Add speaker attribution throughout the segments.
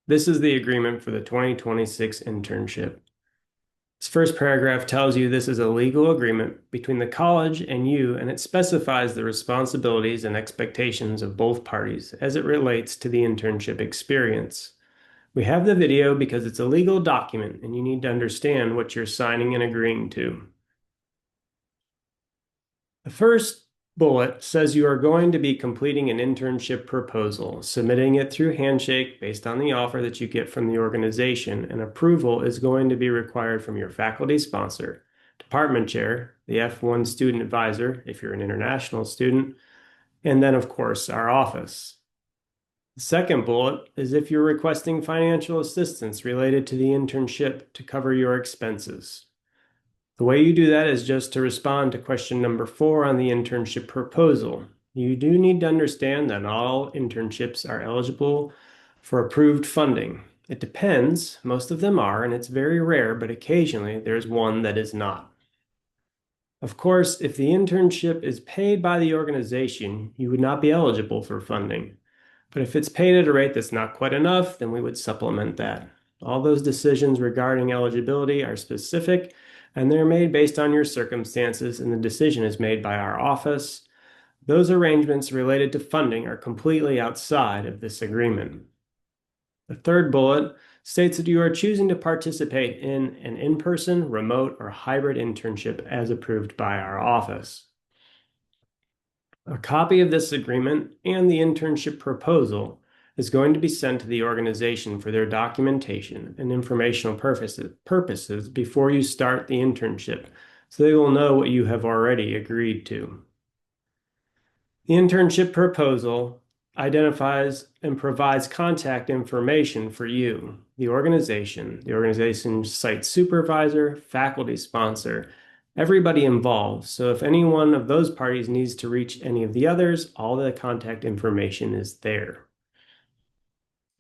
Speaker 1: This is the agreement for the 2026 internship. This first paragraph tells you this is a legal agreement between the college and you, and it specifies the responsibilities and expectations of both parties as it relates to the internship experience. We have the video because it's a legal document and you need to understand what you're signing and agreeing to. The first bullet says you are going to be completing an internship proposal, submitting it through Handshake based on the offer that you get from the organization, and approval is going to be required from your faculty sponsor, department chair, the F1 student advisor, if you're an international student, and then, of course, our office. The second bullet is if you're requesting financial assistance related to the internship to cover your expenses. The way you do that is just to respond to question number 4 on the internship proposal. You do need to understand that not all internships are eligible for approved funding. It depends, most of them are, and it's very rare, but occasionally there's one that is not. Of course, if the internship is paid by the organization, you would not be eligible for funding. But if it's paid at a rate that's not quite enough, then we would supplement that. All those decisions regarding eligibility are specific and they're made based on your circumstances, and the decision is made by our office. Those arrangements related to funding are completely outside of this agreement. The third bullet states that you are choosing to participate in an in-person, remote, or hybrid internship as approved by our office. A copy of this agreement and the internship proposal is going to be sent to the organization for their documentation and informational purposes before you start the internship, so they will know what you have already agreed to. The internship proposal identifies and provides contact information for you, the organization's site supervisor, faculty sponsor, everybody involved. So if any one of those parties needs to reach any of the others, all the contact information is there.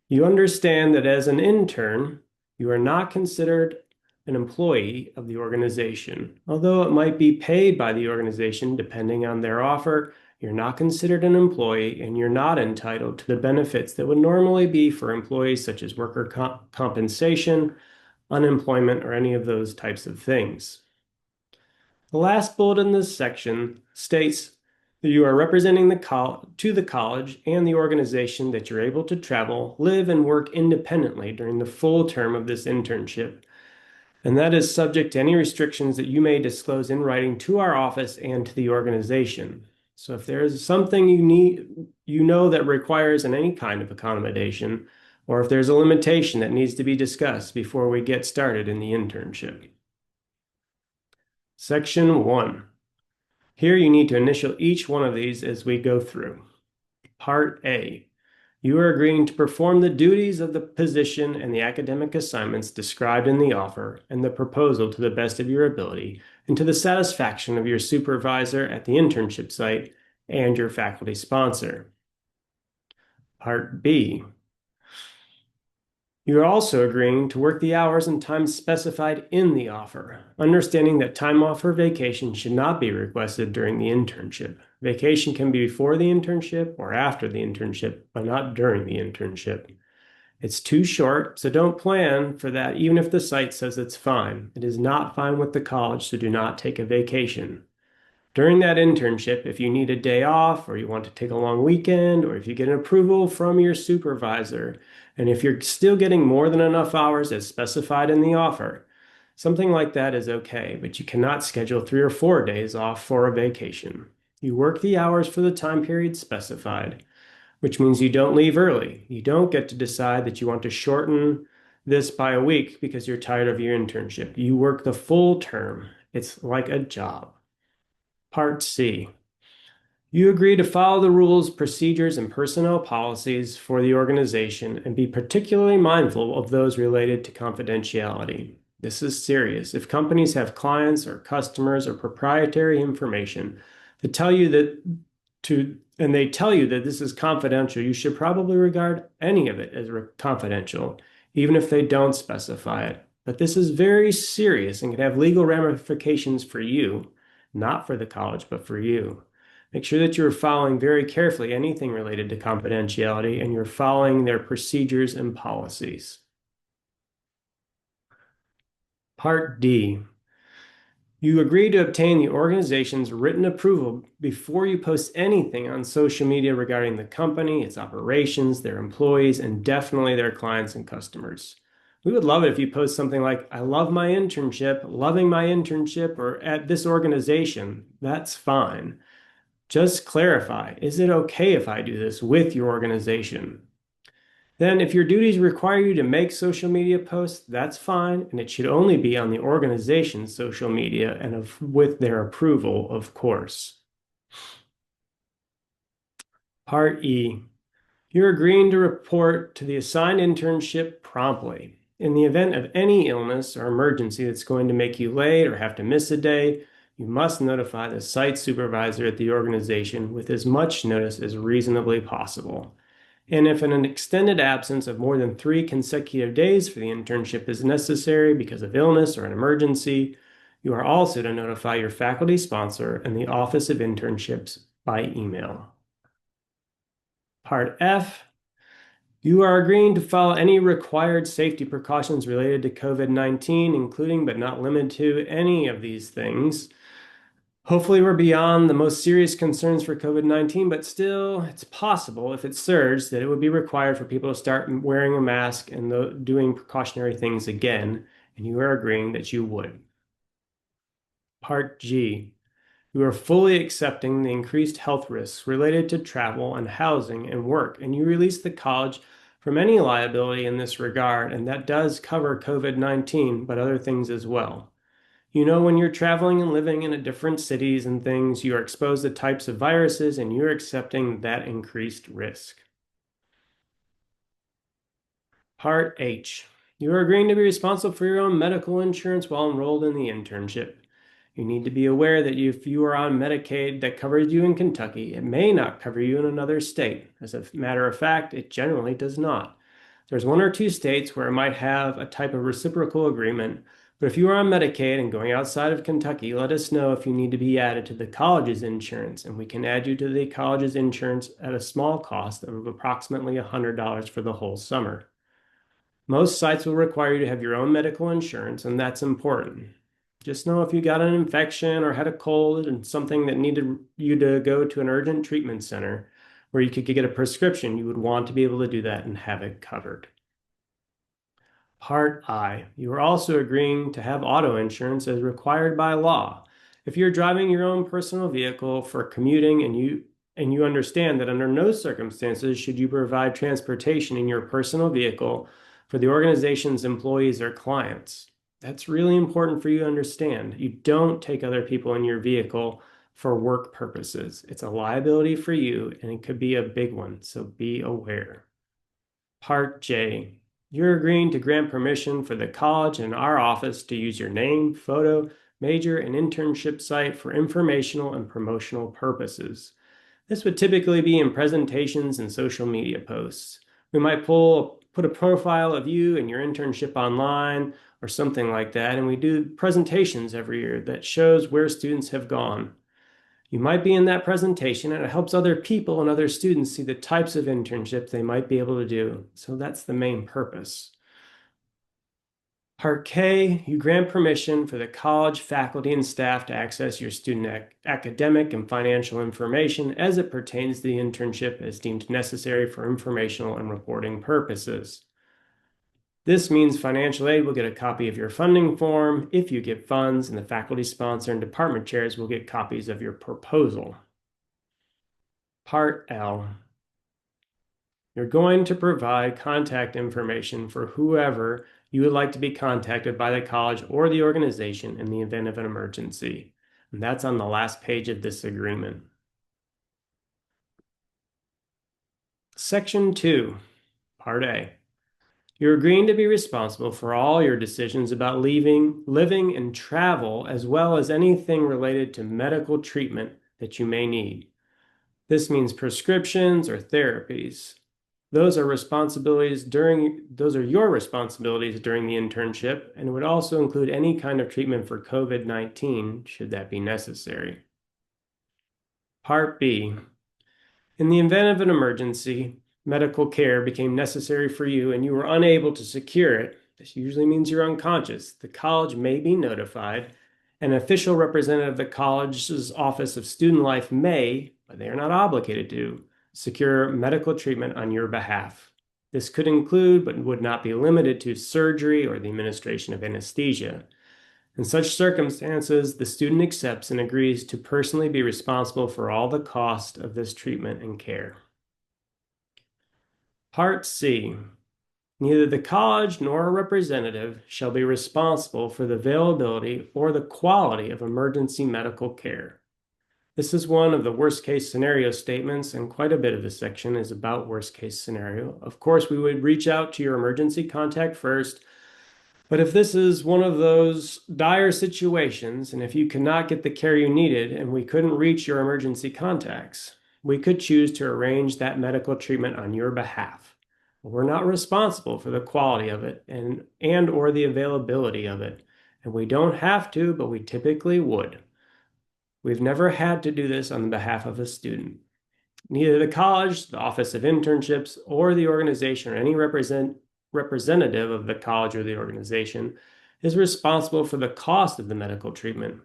Speaker 1: You understand that as an intern, you are not considered an employee of the organization. Although it might be paid by the organization depending on their offer, you're not considered an employee and you're not entitled to the benefits that would normally be for employees such as worker compensation, unemployment, or any of those types of things. The last bullet in this section states that you are representing to the college and the organization that you're able to travel, live, and work independently during the full term of this internship. And that is subject to any restrictions that you may disclose in writing to our office and to the organization. So if there is something that requires any kind of accommodation, or if there's a limitation that needs to be discussed before we get started in the internship. Section 1. Here you need to initial each one of these as we go through. Part A. You are agreeing to perform the duties of the position and the academic assignments described in the offer and the proposal to the best of your ability and to the satisfaction of your supervisor at the internship site and your faculty sponsor. Part B. You are also agreeing to work the hours and times specified in the offer, understanding that time off for vacation should not be requested during the internship. Vacation can be before the internship or after the internship, but not during the internship. It's too short, so don't plan for that even if the site says it's fine. It is not fine with the college, so do not take a vacation. During that internship, if you need a day off or you want to take a long weekend or if you get an approval from your supervisor, and if you're still getting more than enough hours as specified in the offer, something like that is okay, but you cannot schedule 3 or 4 days off for a vacation. You work the hours for the time period specified, which means you don't leave early. You don't get to decide that you want to shorten this by a week because you're tired of your internship. You work the full term. It's like a job. Part C. You agree to follow the rules, procedures, and personnel policies for the organization and be particularly mindful of those related to confidentiality. This is serious. If companies have clients or customers or proprietary information that tell you they tell you that this is confidential, you should probably regard any of it as confidential, even if they don't specify it. But this is very serious and can have legal ramifications for you, not for the college, but for you. Make sure that you're following very carefully anything related to confidentiality and you're following their procedures and policies. Part D. You agree to obtain the organization's written approval before you post anything on social media regarding the company, its operations, their employees, and definitely their clients and customers. We would love it if you post something like, I love my internship, loving my internship, or at this organization. That's fine. Just clarify, is it okay if I do this with your organization? Then, if your duties require you to make social media posts, that's fine, and it should only be on the organization's social media and with their approval, of course. Part E. You're agreeing to report to the assigned internship promptly. In the event of any illness or emergency that's going to make you late or have to miss a day, you must notify the site supervisor at the organization with as much notice as reasonably possible. And if an extended absence of more than 3 consecutive days for the internship is necessary because of illness or an emergency, you are also to notify your faculty sponsor and the Office of Internships by email. Part F, you are agreeing to follow any required safety precautions related to COVID-19, including but not limited to any of these things. Hopefully, we're beyond the most serious concerns for COVID-19, but still, it's possible if it surged that it would be required for people to start wearing a mask and doing precautionary things again, and you are agreeing that you would. Part G. You are fully accepting the increased health risks related to travel and housing and work, and you release the college from any liability in this regard, and that does cover COVID-19, but other things as well. You know, when you're traveling and living in different cities and things, you are exposed to types of viruses and you're accepting that increased risk. Part H. You are agreeing to be responsible for your own medical insurance while enrolled in the internship. You need to be aware that if you are on Medicaid that covers you in Kentucky, it may not cover you in another state. As a matter of fact, it generally does not. There's 1 or 2 states where it might have a type of reciprocal agreement, but if you are on Medicaid and going outside of Kentucky, let us know if you need to be added to the college's insurance, and we can add you to the college's insurance at a small cost of approximately $100 for the whole summer. Most sites will require you to have your own medical insurance, and that's important. Just know if you got an infection or had a cold and something that needed you to go to an urgent treatment center where you could get a prescription, you would want to be able to do that and have it covered. Part I. You are also agreeing to have auto insurance as required by law. If you're driving your own personal vehicle for commuting and you understand that under no circumstances should you provide transportation in your personal vehicle for the organization's employees or clients. That's really important for you to understand. You don't take other people in your vehicle for work purposes. It's a liability for you and it could be a big one, so be aware. Part J. You're agreeing to grant permission for the college and our office to use your name, photo, major, and internship site for informational and promotional purposes. This would typically be in presentations and social media posts. We might put a profile of you and your internship online or something like that, and we do presentations every year that shows where students have gone. You might be in that presentation and it helps other people and other students see the types of internships they might be able to do. So that's the main purpose. Part K, you grant permission for the college, faculty, and staff to access your student academic and financial information as it pertains to the internship as deemed necessary for informational and reporting purposes. This means financial aid will get a copy of your funding form if you get funds, and the faculty sponsor and department chairs will get copies of your proposal. Part L. You're going to provide contact information for whoever you would like to be contacted by the college or the organization in the event of an emergency. And that's on the last page of this agreement. Section 2, Part A. You're agreeing to be responsible for all your decisions about leaving, living, and travel, as well as anything related to medical treatment that you may need. This means prescriptions or therapies. Those are your responsibilities during the internship, and it would also include any kind of treatment for COVID-19, should that be necessary. Part B. In the event of an emergency, medical care became necessary for you and you were unable to secure it. This usually means you're unconscious. The college may be notified. An official representative of the college's Office of Student Life may, but they are not obligated to, secure medical treatment on your behalf. This could include, but would not be limited to, surgery or the administration of anesthesia. In such circumstances, the student accepts and agrees to personally be responsible for all the cost of this treatment and care. Part C. Neither the college nor a representative shall be responsible for the availability or the quality of emergency medical care. This is one of the worst case scenario statements, and quite a bit of this section is about worst case scenario. Of course, we would reach out to your emergency contact first. But if this is one of those dire situations, and if you cannot get the care you needed and we couldn't reach your emergency contacts, we could choose to arrange that medical treatment on your behalf. We're not responsible for the quality of it and or the availability of it. And we don't have to, but we typically would. We've never had to do this on behalf of a student. Neither the college, the Office of Internships, or the organization or any representative of the college or the organization is responsible for the cost of the medical treatment.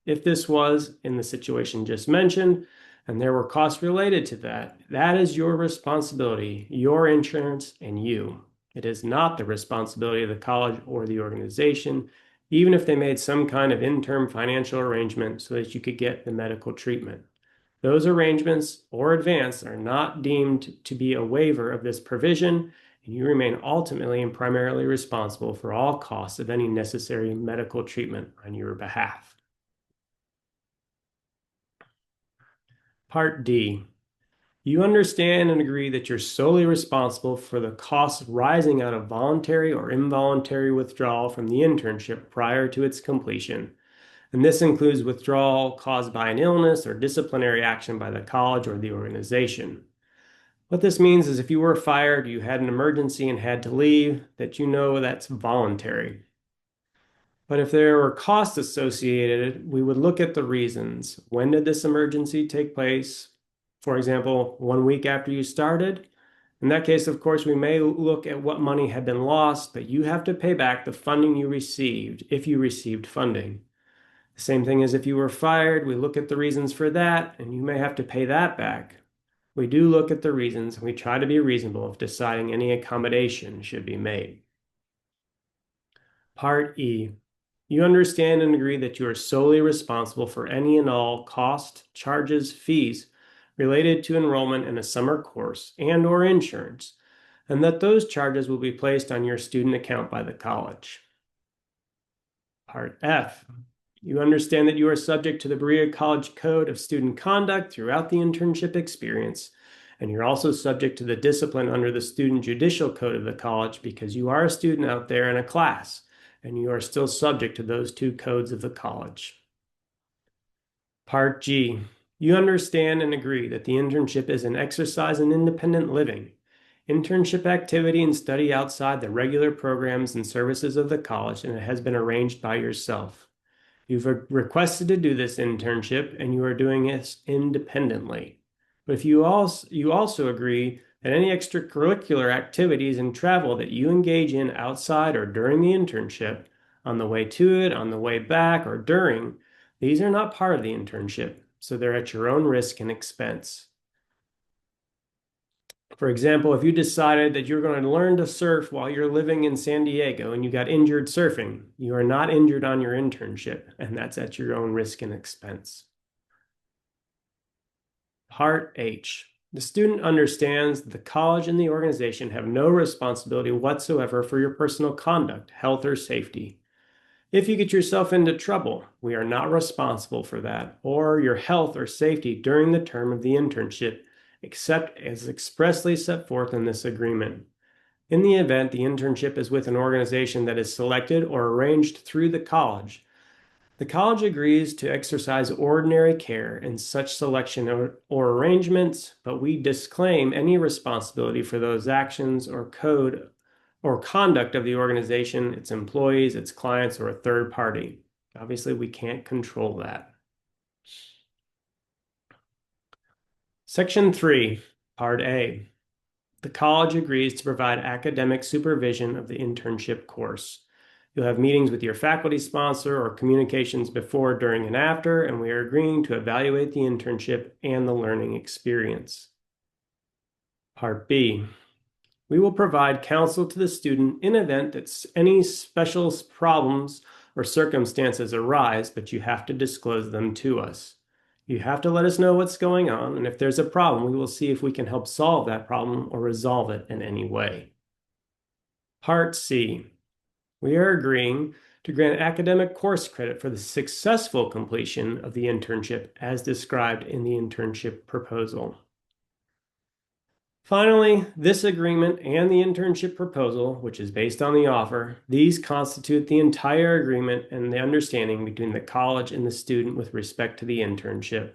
Speaker 1: If this was in the situation just mentioned, and there were costs related to that, that is your responsibility, your insurance, and you. It is not the responsibility of the college or the organization, even if they made some kind of interim financial arrangement so that you could get the medical treatment. Those arrangements or advance are not deemed to be a waiver of this provision, and you remain ultimately and primarily responsible for all costs of any necessary medical treatment on your behalf. Part D. You understand and agree that you're solely responsible for the costs rising out of voluntary or involuntary withdrawal from the internship prior to its completion. And this includes withdrawal caused by an illness or disciplinary action by the college or the organization. What this means is if you were fired, you had an emergency and had to leave, that you know that's voluntary. But if there were costs associated, we would look at the reasons. When did this emergency take place? For example, 1 week after you started? In that case, of course, we may look at what money had been lost, but you have to pay back the funding you received, if you received funding. The same thing as if you were fired, we look at the reasons for that, and you may have to pay that back. We do look at the reasons, and we try to be reasonable if deciding any accommodation should be made. Part E. You understand and agree that you are solely responsible for any and all costs, charges, fees related to enrollment in a summer course and or insurance, and that those charges will be placed on your student account by the college. Part F. You understand that you are subject to the Berea College Code of Student Conduct throughout the internship experience, and you're also subject to the discipline under the Student Judicial Code of the college because you are a student out there in a class, and you are still subject to those two codes of the college. Part G. You understand and agree that the internship is an exercise in independent living. Internship activity and study outside the regular programs and services of the college, and it has been arranged by yourself. You've requested to do this internship, and you are doing it independently. But if you also agree that any extracurricular activities and travel that you engage in outside or during the internship, on the way to it, on the way back, or during, these are not part of the internship, so they're at your own risk and expense. For example, if you decided that you're going to learn to surf while you're living in San Diego and you got injured surfing, you are not injured on your internship, and that's at your own risk and expense. Part H. The student understands that the college and the organization have no responsibility whatsoever for your personal conduct, health, or safety. If you get yourself into trouble, we are not responsible for that, or your health or safety during the term of the internship, except as expressly set forth in this agreement. In the event the internship is with an organization that is selected or arranged through the college agrees to exercise ordinary care in such selection or arrangements, but we disclaim any responsibility for those actions or code or conduct of the organization, its employees, its clients, or a third party. Obviously, we can't control that. Section 3, Part A. The college agrees to provide academic supervision of the internship course. You'll have meetings with your faculty sponsor or communications before, during, and after, and we are agreeing to evaluate the internship and the learning experience. Part B. We will provide counsel to the student in event that any special problems or circumstances arise, but you have to disclose them to us. You have to let us know what's going on, and if there's a problem, we will see if we can help solve that problem or resolve it in any way. Part C. We are agreeing to grant academic course credit for the successful completion of the internship as described in the internship proposal. Finally, this agreement and the internship proposal, which is based on the offer, these constitute the entire agreement and the understanding between the college and the student with respect to the internship.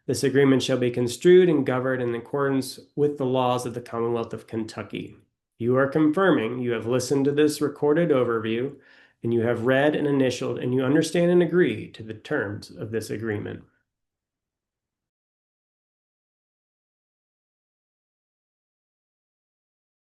Speaker 1: This agreement shall be construed and governed in accordance with the laws of the Commonwealth of Kentucky. You are confirming you have listened to this recorded overview, and you have read and initialed, and you understand and agree to the terms of this agreement.